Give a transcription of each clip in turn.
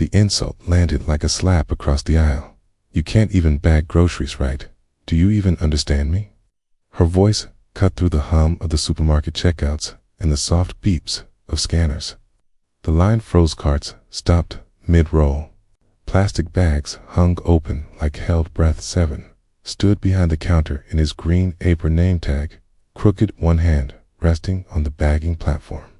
The insult landed like a slap across the aisle. "You can't even bag groceries right. Do you even understand me?" Her voice cut through the hum of the supermarket checkouts and the soft beeps of scanners. The line froze, carts stopped mid-roll. Plastic bags hung open like held breath. Seven stood behind the counter in his green apron name tag, crooked, one hand resting on the bagging platform.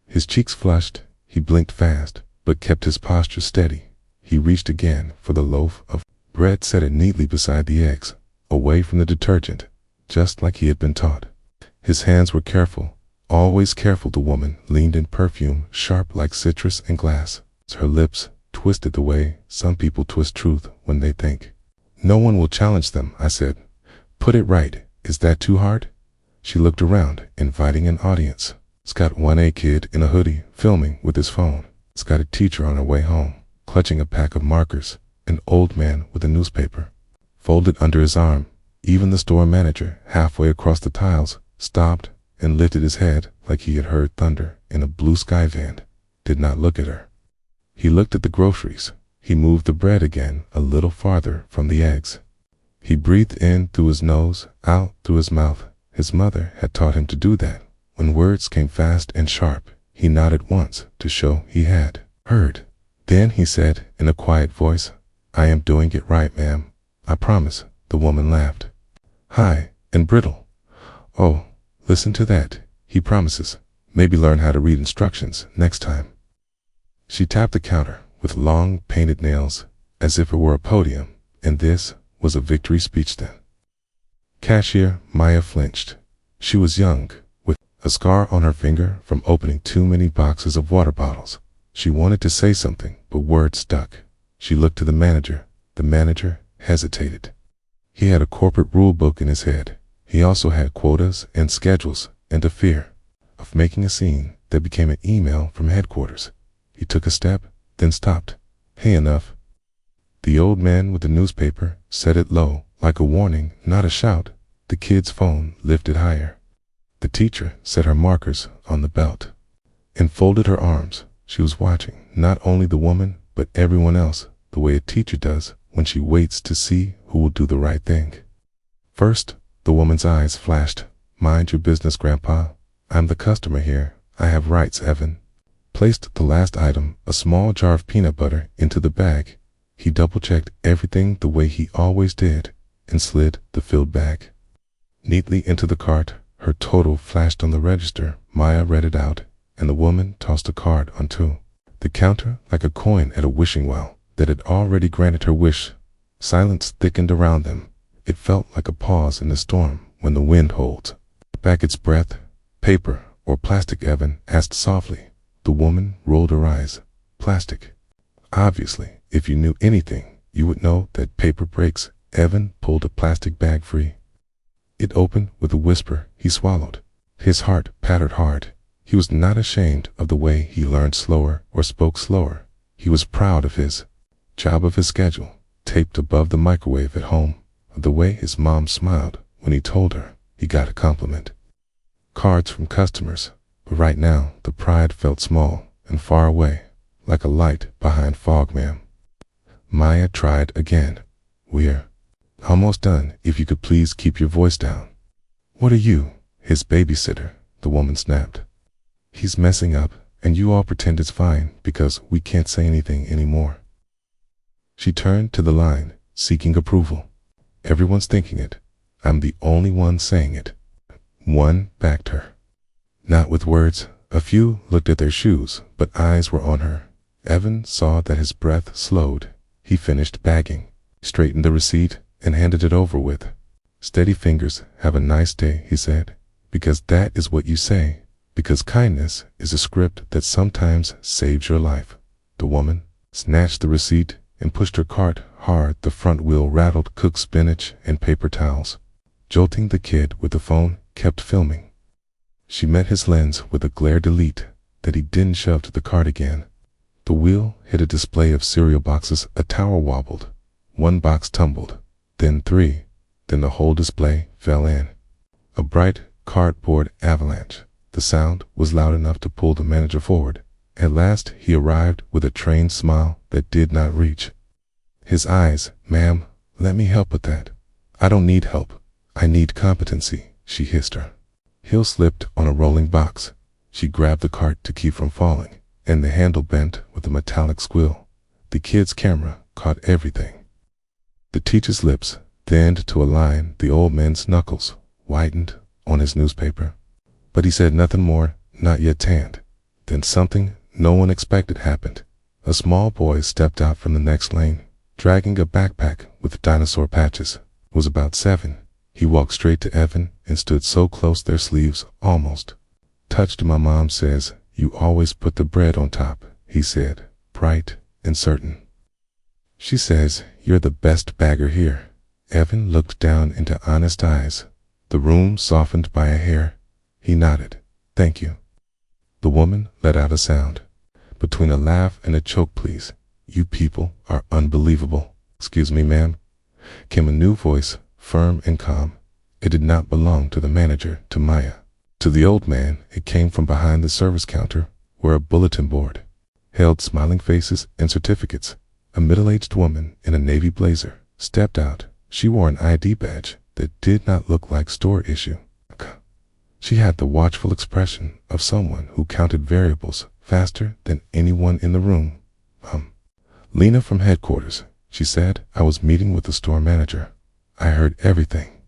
His cheeks flushed. He blinked fast, but kept his posture steady. He reached again for the loaf of bread, set it neatly beside the eggs, away from the detergent, just like he had been taught. His hands were careful, always careful. The woman leaned in, perfume sharp like citrus and glass. Her lips twisted the way some people twist truth when they think. "No one will challenge them," I said. "Put it right. Is that too hard?" She looked around, inviting an audience. It's got a kid in a hoodie filming with his phone. It's got a teacher on her way home, clutching a pack of markers. An old man with a newspaper folded under his arm. Even the store manager, halfway across the tiles, stopped and lifted his head like he had heard thunder in a blue sky van. Did not look at her. He looked at the groceries. He moved the bread again a little farther from the eggs. He breathed in through his nose, out through his mouth. His mother had taught him to do that. When words came fast and sharp, he nodded once to show he had heard. Then he said in a quiet voice, "I am doing it right, ma'am. I promise." The woman laughed. "High and brittle. Oh, listen to that. He promises. Maybe learn how to read instructions next time." She tapped the counter with long painted nails as if it were a podium, and this was a victory speech then. Cashier Maya flinched. She was young, with a scar on her finger from opening too many boxes of water bottles. She wanted to say something, but words stuck. She looked to the manager. The manager hesitated. He had a corporate rule book in his head. He also had quotas and schedules and a fear of making a scene that became an email from headquarters. He took a step, then stopped. "Hey, enough." The old man with the newspaper said it low, like a warning, not a shout. The kid's phone lifted higher. The teacher set her markers on the belt and folded her arms. She was watching not only the woman, but everyone else, the way a teacher does when she waits to see who will do the right thing. First, the woman's eyes flashed. "Mind your business, Grandpa. I'm the customer here. I have rights." Evan placed the last item, a small jar of peanut butter, into the bag. He double-checked everything the way he always did and slid the filled bag neatly into the cart. Her total flashed on the register. Maya read it out, and the woman tossed a card onto the counter like a coin at a wishing well that had already granted her wish. Silence thickened around them. It felt like a pause in the storm when the wind holds back its breath. "Paper or plastic?" Evan asked softly. The woman rolled her eyes. "Plastic. Obviously, if you knew anything, you would know that paper breaks." Evan pulled a plastic bag free. It opened with a whisper. He swallowed. His heart pattered hard. He was not ashamed of the way he learned slower or spoke slower. He was proud of his job, of his schedule, taped above the microwave at home, of the way his mom smiled when he told her he got a compliment. Cards from customers. But right now, the pride felt small and far away, like a light behind fog. "Ma'am." Maya tried again. "We're almost done. If you could please keep your voice down." "What are you, his babysitter?" the woman snapped. "He's messing up, and you all pretend it's fine because we can't say anything anymore." She turned to the line, seeking approval. "Everyone's thinking it. I'm the only one saying it." One backed her. Not with words. A few looked at their shoes, but eyes were on her. Evan saw that his breath slowed. He finished bagging, straightened the receipt, and handed it over with steady fingers. "Have a nice day," he said. "Because that is what you say. Because kindness is a script that sometimes saves your life." The woman snatched the receipt and pushed her cart hard. The front wheel rattled. Cooked spinach and paper towels. Jolting. The kid with the phone kept filming. She met his lens with a glare. Delete that he didn't shove to the cart again. The wheel hit a display of cereal boxes. A tower wobbled. One box tumbled, then three, then the whole display fell in a bright cardboard avalanche. The sound was loud enough to pull the manager forward. At last he arrived with a trained smile that did not reach. His eyes, "Ma'am, let me help with that." "I don't need help. I need competency," she hissed her. Hill slipped on a rolling box. She grabbed the cart to keep from falling, and the handle bent with a metallic squill. The kid's camera caught everything. The teacher's lips thinned to a line. The old man's knuckles whitened on his newspaper. But he said nothing more, not yet tanned. Then something no one expected happened. A small boy stepped out from the next lane, dragging a backpack with dinosaur patches. He was about 7. He walked straight to Evan and stood so close their sleeves almost touched. "My mom says you always put the bread on top," he said, bright and certain. "She says you're the best bagger here." Evan looked down into honest eyes. The room softened by a hair. He nodded. "Thank you." The woman let out a sound. Between a laugh and a choke, "Please, you people are unbelievable." "Excuse me, ma'am," came a new voice, firm and calm. It did not belong to the manager, to Maya. To the old man, it came from behind the service counter, where a bulletin board held smiling faces and certificates. A middle-aged woman in a navy blazer stepped out. She wore an ID badge that did not look like store issue. She had the watchful expression of someone who counted variables faster than anyone in the room. "Lena from headquarters," she said. "I was meeting with the store manager. I heard everything."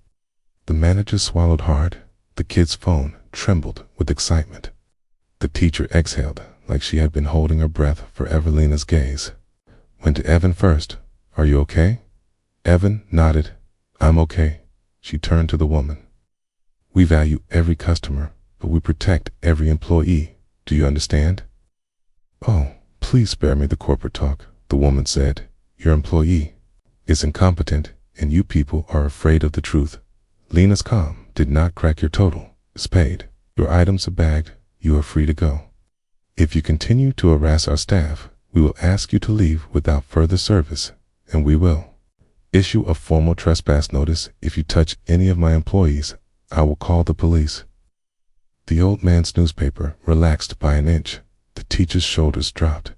The manager swallowed hard. The kid's phone trembled with excitement. The teacher exhaled like she had been holding her breath for Evelina's gaze. Went to Evan first. "Are you okay?" Evan nodded. "I'm okay." She turned to the woman. "We value every customer, but we protect every employee. Do you understand?" "Oh, please spare me the corporate talk," the woman said. "Your employee is incompetent, and you people are afraid of the truth." Lena's calm did not crack. "Your total is paid. Your items are bagged. You are free to go. If you continue to harass our staff, we will ask you to leave without further service, and we will issue a formal trespass notice. If you touch any of my employees, I will call the police." The old man's newspaper relaxed by an inch. The teacher's shoulders dropped.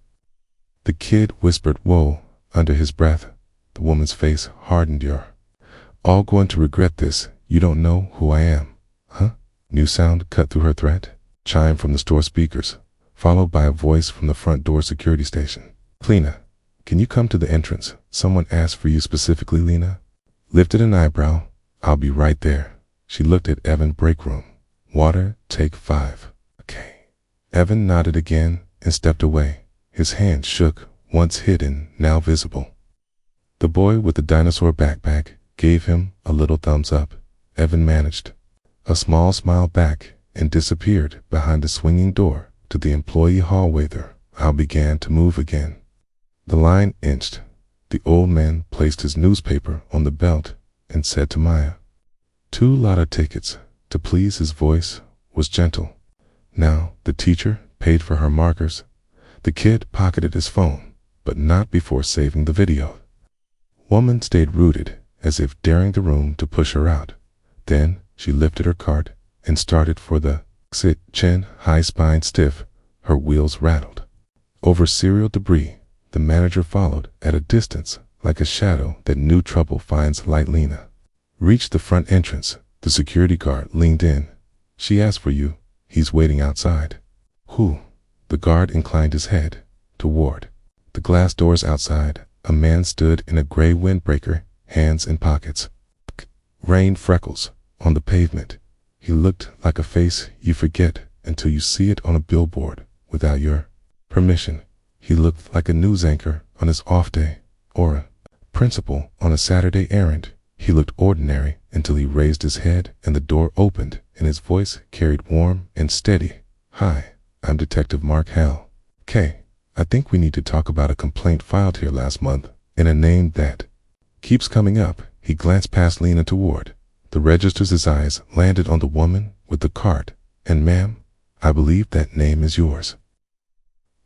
The kid whispered "whoa" under his breath. The woman's face hardened. "You're all going to regret this. You don't know who I am, huh?" New sound cut through her threat. Chime from the store speakers, followed by a voice from the front door security station. "Lena, can you come to the entrance? Someone asked for you specifically." Lena lifted an eyebrow. "I'll be right there." She looked at Evan. "Break room. Water, take 5. Okay." Evan nodded again and stepped away. His hand shook, once hidden, now visible. The boy with the dinosaur backpack gave him a little thumbs up. Evan managed a small smile back and disappeared behind the swinging door to the employee hallway. The aisle began to move again. The line inched. The old man placed his newspaper on the belt and said to Maya, "2 lotto tickets, to please." His voice was gentle. Now the teacher paid for her markers. The kid pocketed his phone, but not before saving the video. Woman stayed rooted, as if daring the room to push her out. Then she lifted her cart and started for the exit, chin high, spine stiff. Her wheels rattled over cereal debris. The manager followed at a distance, like a shadow that knew trouble finds light. Lena reached the front entrance. The security guard leaned in. "She asked for you. He's waiting outside." "Who?" The guard inclined his head toward the glass doors outside. A man stood in a gray windbreaker, hands in pockets. Rain freckles on the pavement. He looked like a face you forget until you see it on a billboard without your permission. He looked like a news anchor on his off day, or a principal on a Saturday errand. He looked ordinary until he raised his head and the door opened and his voice carried warm and steady. "Hi, I'm Detective Mark Hell. Kay, I think we need to talk about a complaint filed here last month, and a name that keeps coming up." He glanced past Lena toward the registers. His eyes landed on the woman with the cart. "And ma'am, I believe that name is yours."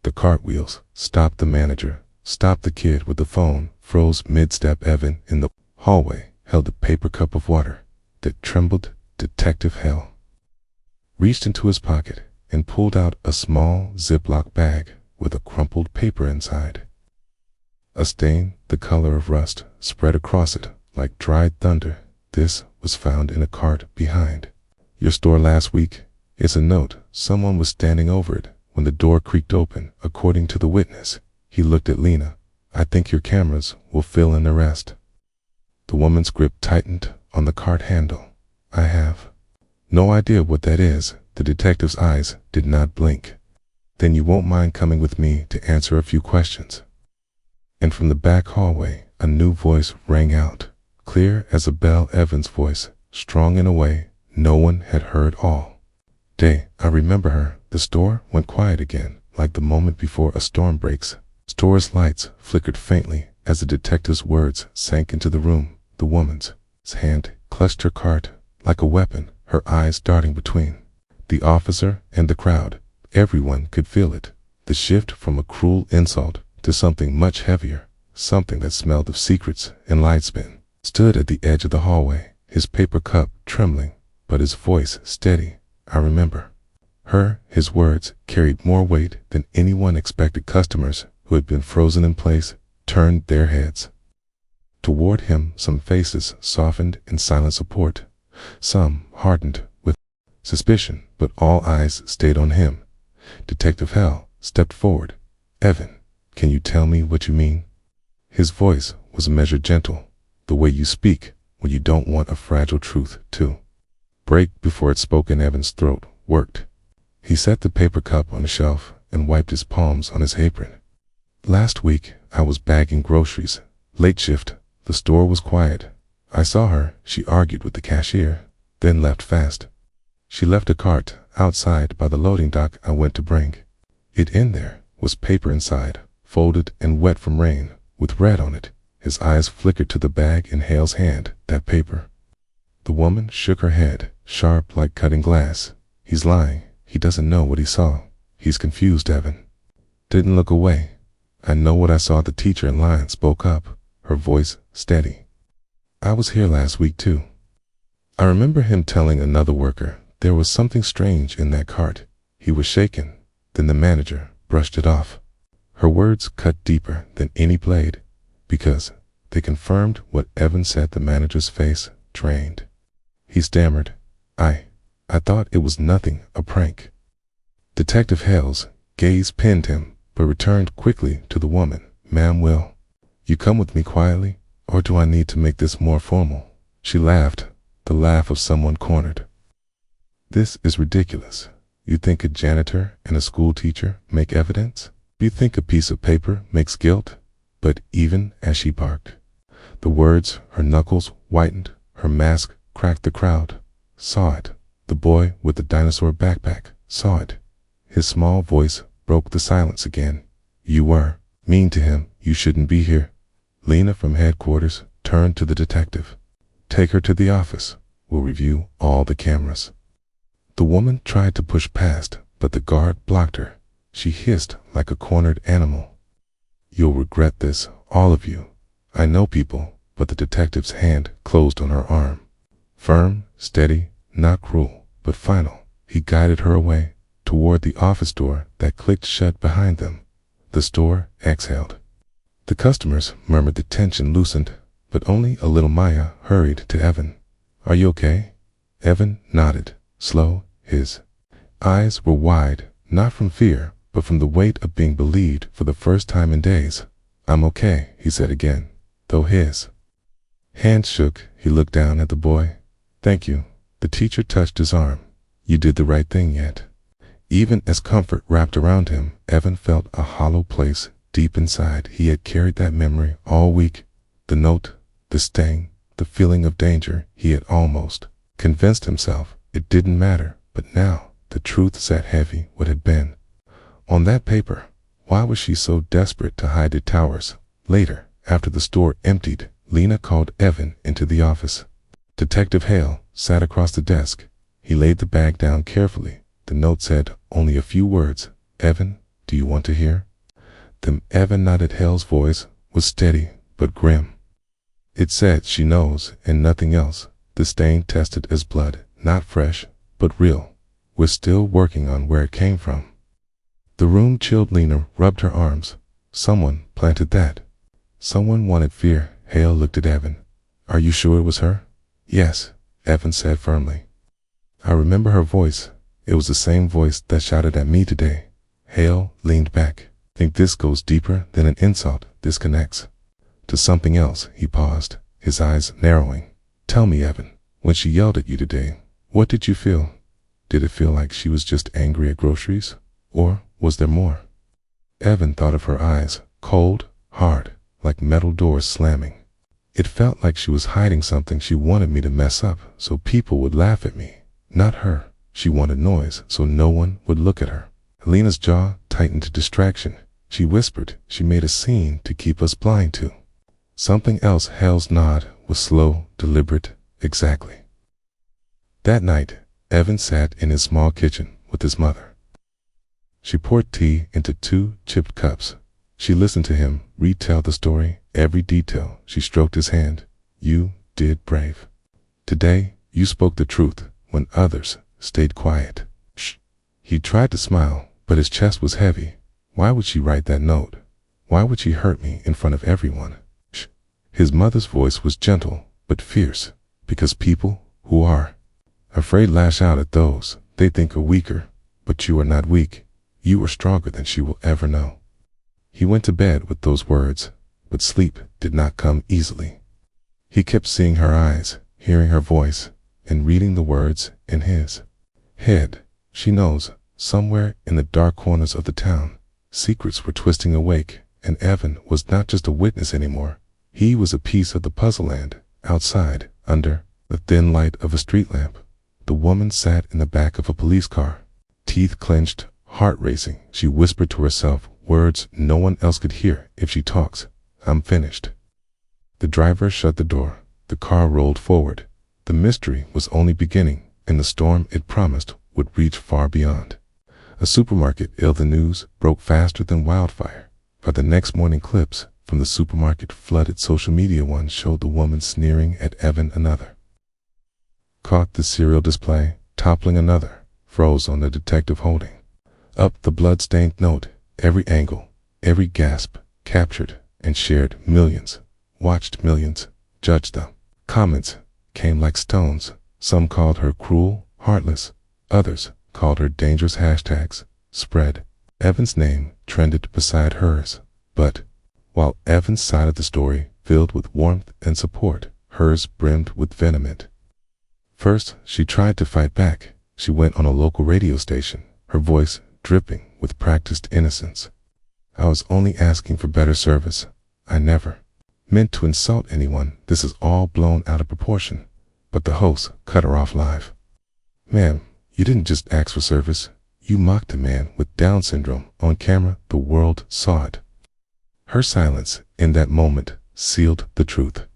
The cartwheels stopped. The manager stopped. The kid with the phone froze mid-step. Evan in the hallway held a paper cup of water that trembled. Detective Hell reached into his pocket and pulled out a small Ziploc bag with a crumpled paper inside. A stain, the color of rust, spread across it like dried thunder. This was found in a cart behind your store last week. It's a note. Someone was standing over it when the door creaked open, according to the witness. He looked at Lena. I think your cameras will fill in the rest. The woman's grip tightened on the cart handle. I have no idea what that is. The detective's eyes did not blink. Then you won't mind coming with me to answer a few questions. And from the back hallway, a new voice rang out, clear as a bell. Evan's voice, strong in a way no one had heard all day. I remember her. The store went quiet again, like the moment before a storm breaks. Store's lights flickered faintly as the detective's words sank into the room. The woman's hand clutched her cart like a weapon, her eyes darting between the officer and the crowd. Everyone could feel it, the shift from a cruel insult to something much heavier, something that smelled of secrets and Lightspin stood at the edge of the hallway, his paper cup trembling, but his voice steady. I remember her. His words carried more weight than anyone expected. Customers who had been frozen in place turned their heads toward him. Some faces softened in silent support, some hardened with suspicion, but all eyes stayed on him. Detective Hell stepped forward. Evan, can you tell me what you mean? His voice was measured, gentle, the way you speak when you don't want a fragile truth to break before it's spoken. Evan's throat worked. He set the paper cup on a shelf and wiped his palms on his apron. Last week, I was bagging groceries. Late shift. The store was quiet. I saw her. She argued with the cashier, then left fast. She left a cart outside by the loading dock. I went to bring it in. There was paper inside, folded and wet from rain, with red on it. His eyes flickered to the bag in Hale's hand. That paper. The woman shook her head, sharp like cutting glass. He's lying. He doesn't know what he saw. He's confused. Evan didn't look away. I know what I saw. The teacher in line spoke up, her voice steady. I was here last week too. I remember him telling another worker there was something strange in that cart. He was shaken. Then the manager brushed it off. Her words cut deeper than any blade, because they confirmed what Evan said. The manager's face drained. He stammered, I thought it was nothing, a prank. Detective Hale's gaze pinned him, but returned quickly to the woman. Ma'am, will you come with me quietly, or do I need to make this more formal? She laughed, the laugh of someone cornered. This is ridiculous. You think a janitor and a school teacher make evidence? You think a piece of paper makes guilt? But even as she barked the words, her knuckles whitened, her mask cracked. The crowd saw it. The boy with the dinosaur backpack saw it. His small voice broke the silence again. You were mean to him. You shouldn't be here. Lena from headquarters turned to the detective. Take her to the office. We'll review all the cameras. The woman tried to push past, but the guard blocked her. She hissed like a cornered animal. You'll regret this, all of you. I know people, but the detective's hand closed on her arm. Firm, steady, not cruel, but final. He guided her away, toward the office door that clicked shut behind them. The store exhaled. The customers murmured. The tension loosened, but only a little. Maya hurried to Evan. Are you okay? Evan nodded, slow. His eyes were wide, not from fear, but from the weight of being believed for the first time in days. I'm okay, he said again, though his hand shook. He looked down at the boy. Thank you. The teacher touched his arm. You did the right thing yet. Even as comfort wrapped around him, Evan felt a hollow place deep inside. He had carried that memory all week. The note, the sting, the feeling of danger. He had almost convinced himself it didn't matter, but now the truth sat heavy. What had been on that paper? Why was she so desperate to hide it? Towers. Later, after the store emptied, Lena called Evan into the office. Detective Hale sat across the desk. He laid the bag down carefully. The note said only a few words. Evan, do you want to hear them? Evan nodded. Hale's voice was steady but grim. It said she knows and nothing else. The stain tested as blood, not fresh, but real. We're still working on where it came from. The room chilled. Lena rubbed her arms. Someone planted that. Someone wanted fear. Hale looked at Evan. Are you sure it was her? Yes, Evan said firmly. I remember her voice. It was the same voice that shouted at me today. Hale leaned back. Think this goes deeper than an insult. This connects to something else. He paused, his eyes narrowing. Tell me, Evan, when she yelled at you today, what did you feel? Did it feel like she was just angry at groceries? Or was there more? Evan thought of her eyes, cold, hard, like metal doors slamming. It felt like she was hiding something. She wanted me to mess up so people would laugh at me, not her. She wanted noise so no one would look at her. Helena's jaw tightened to distraction. She whispered, she made a scene to keep us blind to something else. Hale's nod was slow, deliberate. Exactly. That night, Evan sat in his small kitchen with his mother. She poured tea into 2 chipped cups. She listened to him retell the story, every detail. She stroked his hand. You did brave. Today, you spoke the truth when others stayed quiet. Shh. He tried to smile, but his chest was heavy. Why would she write that note? Why would she hurt me in front of everyone? Shh. His mother's voice was gentle, but fierce, because people who are afraid lash out at those they think are weaker. But you are not weak. You are stronger than she will ever know. He went to bed with those words, but sleep did not come easily. He kept seeing her eyes, hearing her voice, and reading the words in his head. She knows, somewhere in the dark corners of the town, secrets were twisting awake, and Evan was not just a witness anymore. He was a piece of the puzzle. And outside, under the thin light of a street lamp, the woman sat in the back of a police car, teeth clenched, heart racing. She whispered to herself words no one else could hear. If she talks, I'm finished. The driver shut the door. The car rolled forward. The mystery was only beginning, and the storm it promised would reach far beyond. A supermarket. The news broke faster than wildfire. By the next morning, clips from the supermarket flooded social media. One showed the woman sneering at Evan, another caught the cereal display toppling another, froze on the detective holding up the blood-stained note. Every angle, every gasp, captured and shared. Millions watched, millions judged them. Comments came like stones. Some called her cruel, heartless. Others called her dangerous. Hashtags spread. Evan's name trended beside hers. But while Evan's side of the story filled with warmth and support, hers brimmed with venom. First, she tried to fight back. She went on a local radio station, her voice dripping with practiced innocence. I was only asking for better service. I never meant to insult anyone. This is all blown out of proportion. But the host cut her off live. Ma'am, you didn't just ask for service. You mocked a man with Down syndrome on camera. The world saw it. Her silence in that moment sealed the truth.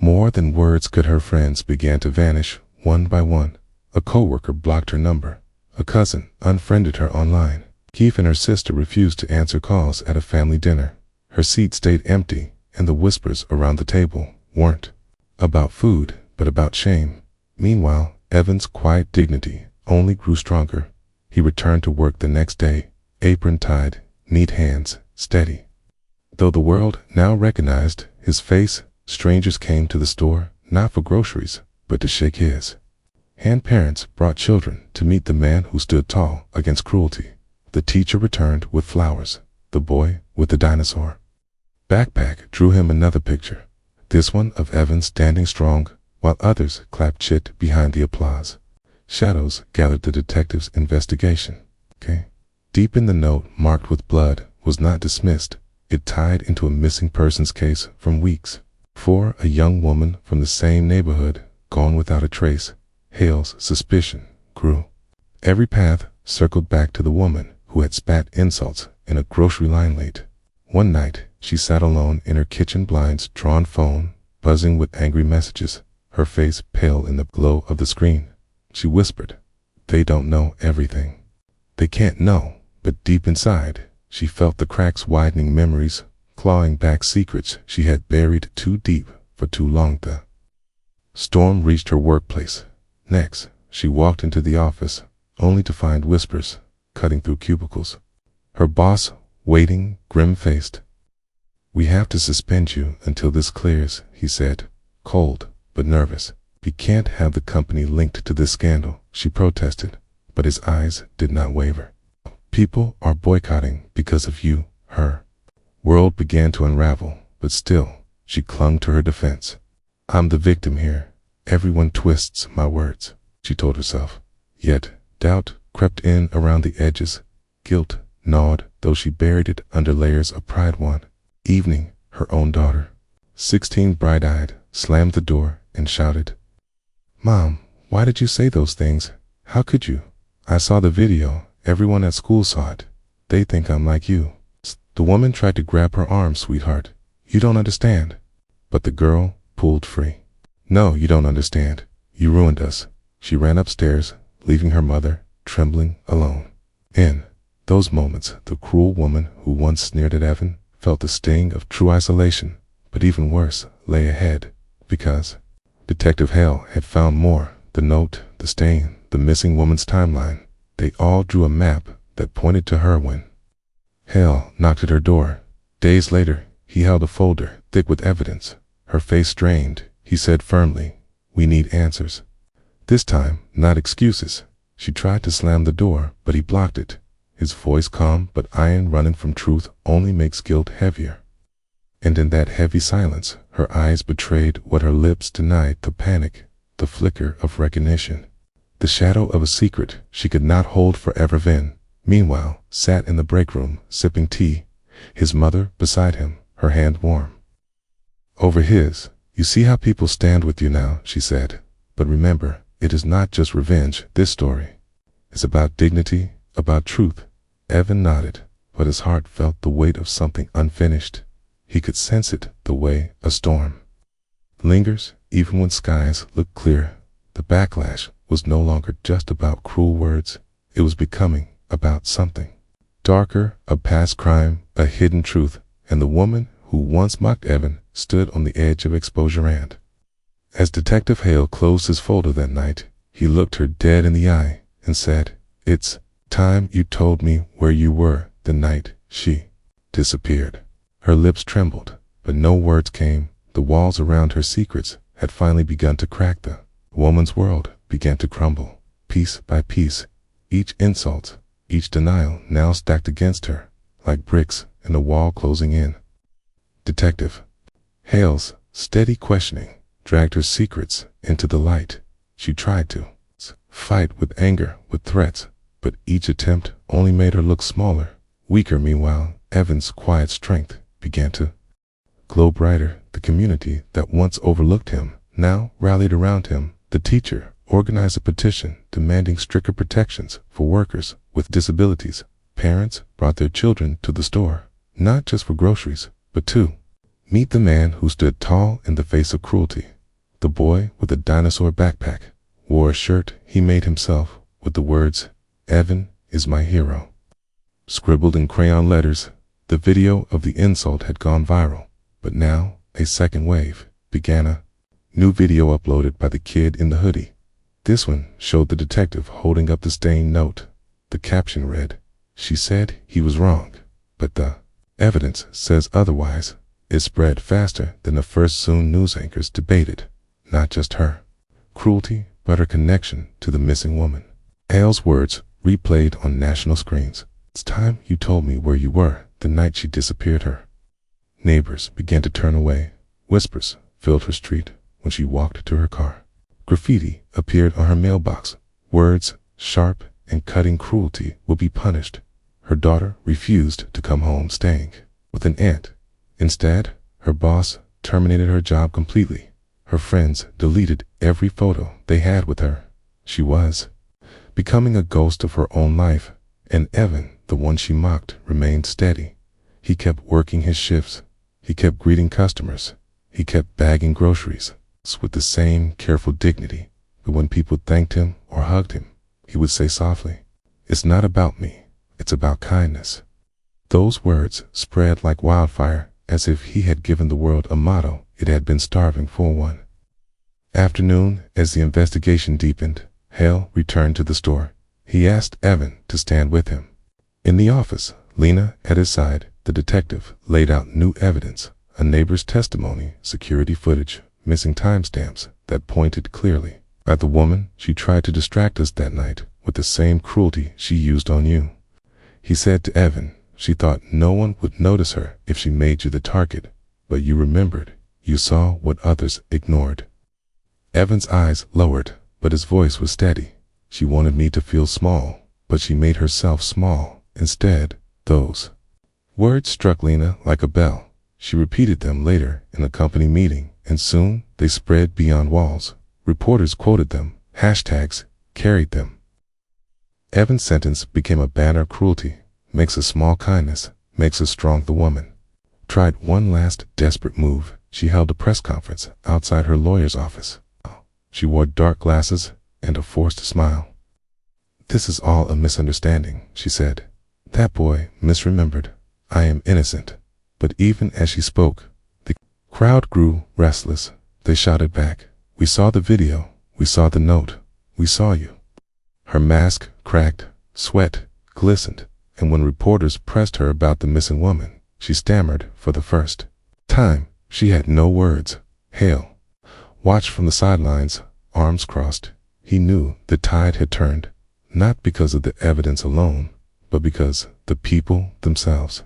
More than words could. Her friends began to vanish one by one. A coworker blocked her number. A cousin unfriended her online. Keith and her sister refused to answer calls at a family dinner. Her seat stayed empty, and the whispers around the table weren't about food, but about shame. Meanwhile, Evan's quiet dignity only grew stronger. He returned to work the next day, apron tied, neat hands, steady. Though the world now recognized his face, strangers came to the store, not for groceries, but to shake his hand. Parents brought children to meet the man who stood tall against cruelty. The teacher returned with flowers. The boy with the dinosaur backpack drew him another picture, this one of Evan standing strong, while others clapped chit behind the applause. Shadows gathered. The detective's investigation. Deep in the note marked with blood was not dismissed. It tied into a missing persons case from weeks. For a young woman from the same neighborhood, gone without a trace. Hale's suspicion grew. Every path circled back to the woman who had spat insults in a grocery line late. One night, she sat alone in her kitchen, blinds drawn, phone buzzing with angry messages, her face pale in the glow of the screen. She whispered, "They don't know everything. They can't know." But deep inside, she felt the cracks widening, memories clawing back, secrets she had buried too deep for too long. The storm reached her workplace. Next, she walked into the office, only to find whispers cutting through cubicles. Her boss waiting, grim-faced. "We have to suspend you until this clears," he said, cold but nervous. "We can't have the company linked to this scandal," she protested, but his eyes did not waver. "People are boycotting because of you." Her world began to unravel, but still, she clung to her defense. "I'm the victim here. Everyone twists my words," she told herself. Yet, doubt crept in around the edges. Guilt gnawed, though she buried it under layers of pride. One evening, her own daughter, 16, bright-eyed, slammed the door and shouted, "Mom, why did you say those things? How could you? I saw the video. Everyone at school saw it. They think I'm like you." The woman tried to grab her arm. "Sweetheart, you don't understand." But the girl pulled free. "No, you don't understand. You ruined us." She ran upstairs, leaving her mother trembling alone. In those moments, the cruel woman who once sneered at Evan felt the sting of true isolation. But even worse lay ahead, because Detective Hale had found more: the note, the stain, the missing woman's timeline. They all drew a map that pointed to her. When Hale knocked at her door days later, he held a folder thick with evidence. Her face strained. He said firmly, "We need answers. This time, not excuses." She tried to slam the door, but he blocked it. His voice calm, but iron. "Running from truth only makes guilt heavier." And in that heavy silence, her eyes betrayed what her lips denied: the panic, the flicker of recognition, the shadow of a secret she could not hold forever. Vin, meanwhile, sat in the break room, sipping tea, his mother beside him, her hand warm over his. "You see how people stand with you now," she said. "But remember, it is not just revenge. This story is about dignity, about truth." Evan nodded, but his heart felt the weight of something unfinished. He could sense it the way a storm lingers, even when skies look clear. The backlash was no longer just about cruel words. It was becoming about something darker, a past crime, a hidden truth, and the woman who once mocked Evan stood on the edge of exposure. And as Detective Hale closed his folder that night, he looked her dead in the eye and said, "It's time you told me where you were the night she disappeared." Her lips trembled, but no words came. The walls around her secrets had finally begun to crack. The woman's world began to crumble, piece by piece. Each insult, each denial now stacked against her, like bricks in a wall closing in. Detective Hale's steady questioning dragged her secrets into the light. She tried to fight with anger, with threats, but each attempt only made her look smaller, weaker. Meanwhile, Evan's quiet strength began to glow brighter. The community that once overlooked him now rallied around him. The teacher organized a petition demanding stricter protections for workers with disabilities. Parents brought their children to the store, not just for groceries, but to meet the man who stood tall in the face of cruelty. The boy with a dinosaur backpack wore a shirt he made himself with the words, "Evan is my hero," scribbled in crayon letters. The video of the insult had gone viral, but now a second wave began. A new video uploaded by the kid in the hoodie. This one showed the detective holding up the stained note. The caption read, "She said he was wrong, but the evidence says otherwise." It spread faster than the first. Soon news anchors debated not just her cruelty, but her connection to the missing woman. Hale's words replayed on national screens. "It's time you told me where you were the night she disappeared." Her neighbors began to turn away. Whispers filled her street when she walked to her car. Graffiti appeared on her mailbox. Words, sharp and cutting: "Cruelty will be punished." Her daughter refused to come home, staying with an aunt. Instead, her boss terminated her job completely. Her friends deleted every photo they had with her. She was becoming a ghost of her own life. And Evan, the one she mocked, remained steady. He kept working his shifts. He kept greeting customers. He kept bagging groceries with the same careful dignity. But when people thanked him or hugged him, he would say softly, "It's not about me. It's about kindness." Those words spread like wildfire. As if he had given the world a motto it had been starving for. One afternoon, as the investigation deepened, Hale returned to the store. He asked Evan to stand with him. In the office, Lena at his side, the detective laid out new evidence, a neighbor's testimony, security footage, missing timestamps that pointed clearly at the woman she tried to distract us that night with the same cruelty she used on you. He said to Evan, she thought no one would notice her if she made you the target, but you remembered. You saw what others ignored. Evan's eyes lowered, but his voice was steady. She wanted me to feel small, but she made herself small instead. Those words struck Lena like a bell. She repeated them later in a company meeting, and soon they spread beyond walls. Reporters quoted them, hashtags carried them. Evan's sentence became a banner. Cruelty makes a small kindness, makes a strong. The woman tried one last desperate move. She held a press conference outside her lawyer's office. She wore dark glasses and a forced smile. "This is all a misunderstanding," she said. "That boy misremembered. I am innocent." But even as she spoke, the crowd grew restless. They shouted back, "We saw the video. We saw the note. We saw you." Her mask cracked, sweat glistened, and when reporters pressed her about the missing woman, she stammered for the first time. She had no words. Hale watched from the sidelines, arms crossed. He knew the tide had turned, not because of the evidence alone, but because the people themselves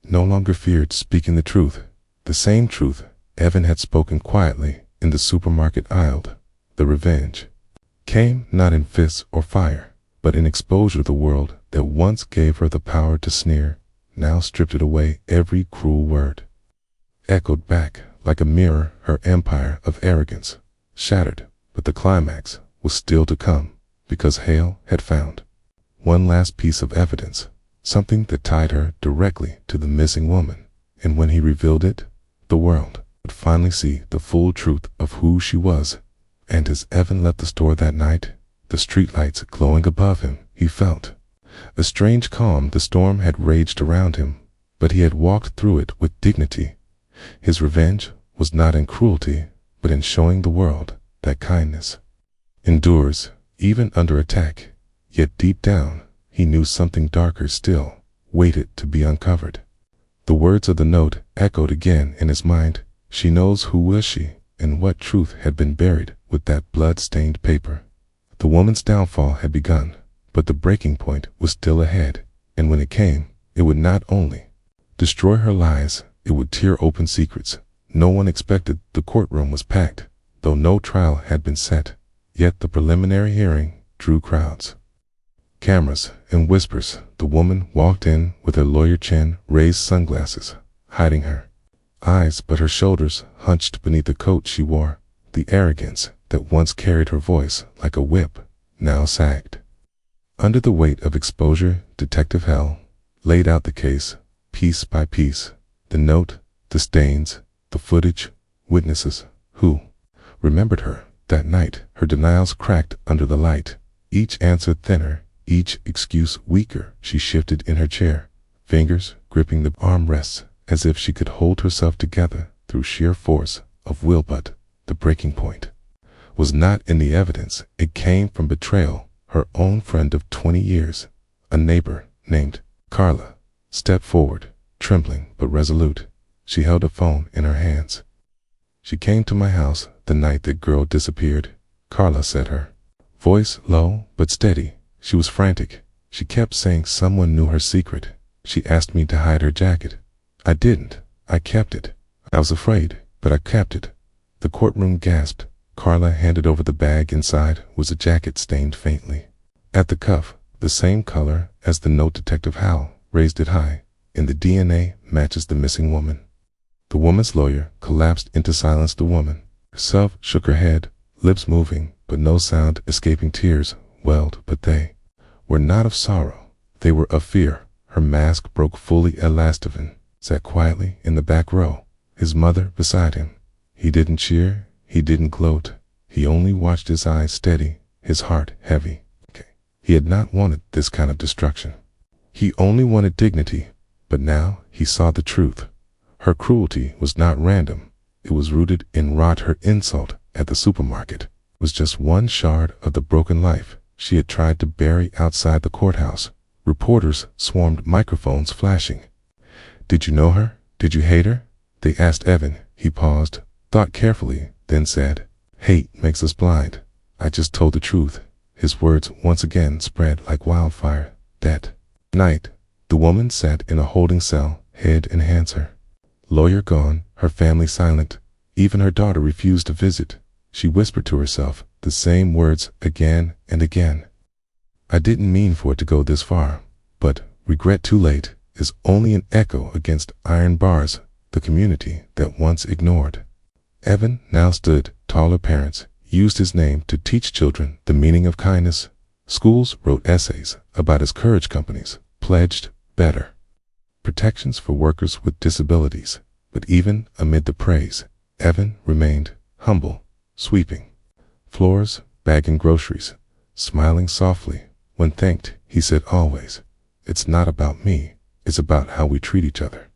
no longer feared speaking the truth, the same truth Evan had spoken quietly in the supermarket aisle. The revenge came not in fists or fire, but in exposure. The world that once gave her the power to sneer now stripped it away. Every cruel word echoed back like a mirror. Her empire of arrogance shattered, but the climax was still to come, because Hale had found one last piece of evidence, something that tied her directly to the missing woman, and when he revealed it, the world would finally see the full truth of who she was. And as Evan left the store that night, the streetlights glowing above him, he felt a strange calm. The storm had raged around him, but he had walked through it with dignity. His revenge was not in cruelty, but in showing the world that kindness endures, even under attack. Yet deep down, he knew something darker still waited to be uncovered. The words of the note echoed again in his mind. She knows who was she, and what truth had been buried with that blood-stained paper. The woman's downfall had begun, but the breaking point was still ahead, and when it came, it would not only destroy her lies, it would tear open secrets no one expected. The courtroom was packed, though no trial had been set, yet the preliminary hearing drew crowds, cameras, and whispers. The woman walked in with her lawyer chin, raised sunglasses, hiding her eyes, but her shoulders hunched beneath the coat she wore. The arrogance that once carried her voice like a whip now sagged under the weight of exposure. Detective Hale laid out the case, piece by piece. The note, the stains, the footage, witnesses who remembered her that night. Her denials cracked under the light, each answer thinner, each excuse weaker. She shifted in her chair, fingers gripping the armrests as if she could hold herself together through sheer force of will. But the breaking point was not in the evidence. It came from betrayal. Her own friend of 20 years, a neighbor named Carla, stepped forward, trembling but resolute. She held a phone in her hands. "She came to my house the night that girl disappeared," Carla said, her voice low but steady. She was frantic. She kept saying someone knew her secret. She asked me to hide her jacket. I didn't. I kept it. I was afraid, but I kept it. The courtroom gasped. Carla handed over the bag. Inside was a jacket stained faintly at the cuff, the same color as the note. Detective Hale raised it high. "And the DNA matches the missing woman." The woman's lawyer collapsed into silence. The woman herself shook her head, lips moving, but no sound escaping. Tears welled, but they were not of sorrow. They were of fear. Her mask broke fully. Elastovan sat quietly in the back row, his mother beside him. He didn't cheer, he didn't gloat. He only watched, his eyes steady, his heart heavy. He had not wanted this kind of destruction. He only wanted dignity. But now he saw the truth. Her cruelty was not random. It was rooted in rot. Her insult at the supermarket was just one shard of the broken life she had tried to bury outside the courthouse. Reporters swarmed, microphones flashing. "Did you know her? Did you hate her?" they asked Evan. He paused, thought carefully, then said, "Hate makes us blind. I just told the truth." His words once again spread like wildfire. That night, the woman sat in a holding cell, head in hands, her lawyer gone, her family silent. Even her daughter refused to visit. She whispered to herself the same words again and again. "I didn't mean for it to go this far, but regret too late is only an echo against iron bars the community that once ignored." Evan now stood taller. Parents used his name to teach children the meaning of kindness. Schools wrote essays about his courage. Companies pledged better protections for workers with disabilities. But even amid the praise, Evan remained humble, sweeping floors, bagging groceries, smiling softly. When thanked, he said always, "It's not about me, it's about how we treat each other."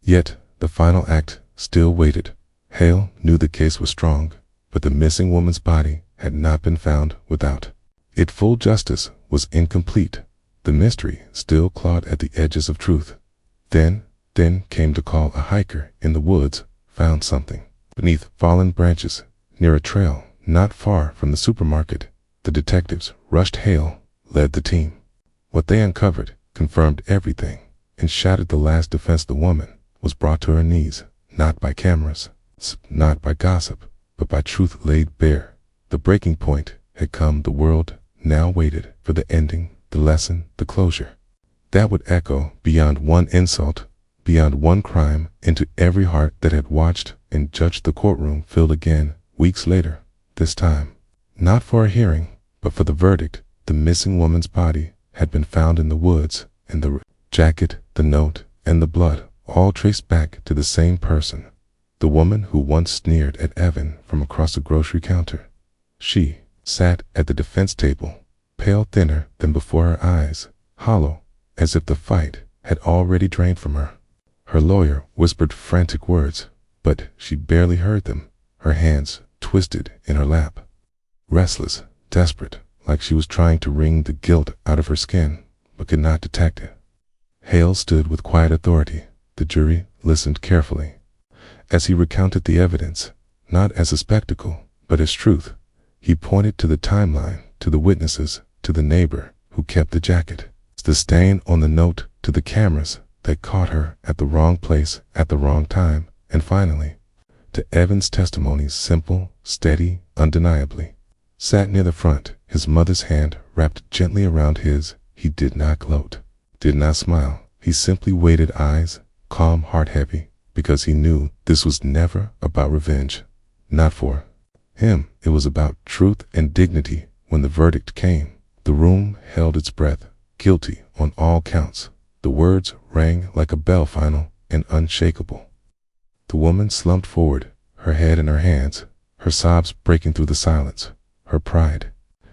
Yet the final act still waited. Hale knew the case was strong, but the missing woman's body had not been found. Without it, full justice was incomplete. The mystery still clawed at the edges of truth. Then came the call. A hiker in the woods found something beneath fallen branches near a trail not far from the supermarket. The detectives rushed. Hale led the team. What they uncovered confirmed everything and shattered the last defense. The woman was brought to her knees, not by cameras, not by gossip, but by truth laid bare. The breaking point had come. The world now waited for the ending, the lesson, the closure that would echo beyond one insult, beyond one crime, into every heart that had watched and judged. The courtroom filled again, weeks later, this time not for a hearing, but for the verdict. The missing woman's body had been found in the woods, and the jacket, the note, and the blood all traced back to the same person, the woman who once sneered at Evan from across the grocery counter. She sat at the defense table, pale, thinner than before, her eyes hollow, as if the fight had already drained from her. Her lawyer whispered frantic words, but she barely heard them. Her hands twisted in her lap, restless, desperate, like she was trying to wring the guilt out of her skin, but could not detect it. Hale stood with quiet authority. The jury listened carefully as he recounted the evidence, not as a spectacle, but as truth. He pointed to the timeline, to the witnesses, to the neighbor who kept the jacket, the stain on the note, to the cameras that caught her at the wrong place at the wrong time, and finally, to Evan's testimonies, simple, steady, undeniably. Sat near the front, his mother's hand wrapped gently around his. He did not gloat, did not smile. He simply waited, eyes calm, heart heavy, because he knew this was never about revenge. Not for him. It was about truth and dignity. When the verdict came, the room held its breath. Guilty on all counts. The words rang like a bell, final and unshakable. The woman slumped forward, her head in her hands, her sobs breaking through the silence. Her pride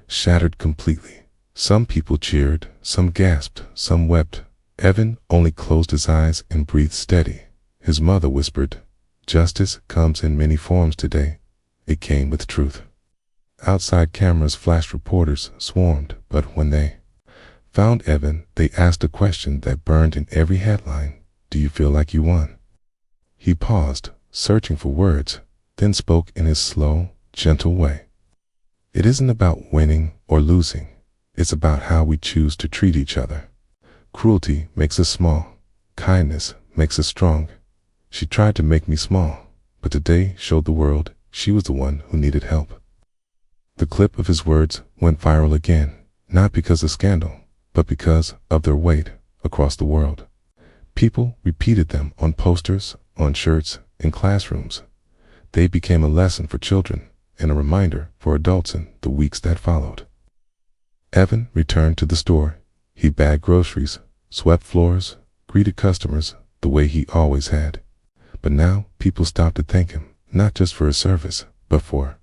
shattered completely. Some people cheered, some gasped, some wept. Evan only closed his eyes and breathed steady. His mother whispered, "Justice comes in many forms today." It came with truth. Outside, cameras flashed, reporters swarmed, but when they found Evan, they asked a question that burned in every headline. "Do you feel like you won?" He paused, searching for words, then spoke in his slow, gentle way. "It isn't about winning or losing. It's about how we choose to treat each other. Cruelty makes us small. Kindness makes us strong. She tried to make me small, but today showed the world she was the one who needed help." The clip of his words went viral again, not because of scandal, but because of their weight across the world. People repeated them on posters, on shirts, in classrooms. They became a lesson for children and a reminder for adults in the weeks that followed. Evan returned to the store. He bagged groceries, swept floors, greeted customers the way he always had. But now people stopped to thank him, not just for his service, but for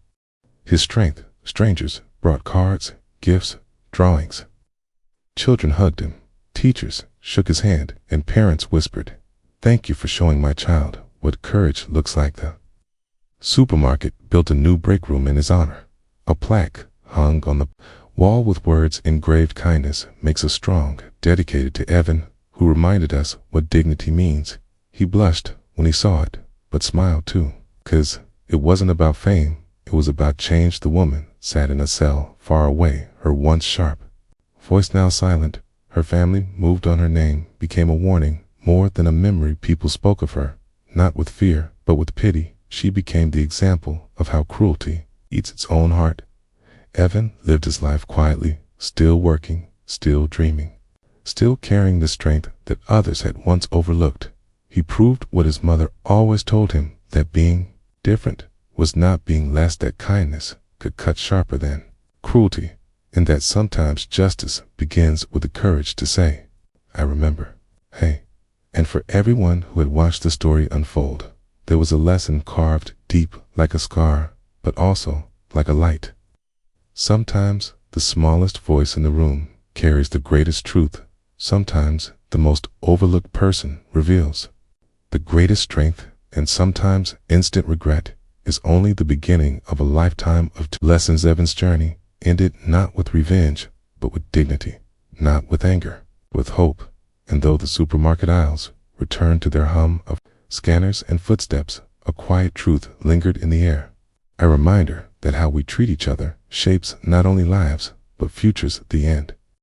his strength. Strangers brought cards, gifts, drawings. Children hugged him, teachers shook his hand, and parents whispered, "Thank you for showing my child what courage looks like." The supermarket built a new break room in his honor. A plaque hung on the wall with words engraved. Kindness makes us strong, dedicated to Evan, who reminded us what dignity means. He blushed when he saw it, but smiled too, 'cause it wasn't about fame, it was about change. The woman sat in a cell far away, her once sharp voice now silent. Her family moved on. Her name became a warning, more than a memory. People spoke of her, not with fear, but with pity. She became the example of how cruelty eats its own heart. Evan lived his life quietly, still working, still dreaming, still carrying the strength that others had once overlooked. He proved what his mother always told him, that being different was not being less, that kindness could cut sharper than cruelty, and that sometimes justice begins with the courage to say, "I remember." Hey. And for everyone who had watched the story unfold, there was a lesson carved deep like a scar, but also like a light. Sometimes the smallest voice in the room carries the greatest truth. Sometimes the most overlooked person reveals the greatest strength, and sometimes instant regret is only the beginning of a lifetime of lessons. Evan's journey ended not with revenge, but with dignity, not with anger, with hope. And though the supermarket aisles returned to their hum of scanners and footsteps, a quiet truth lingered in the air, a reminder that how we treat each other shapes not only lives, but futures. The end.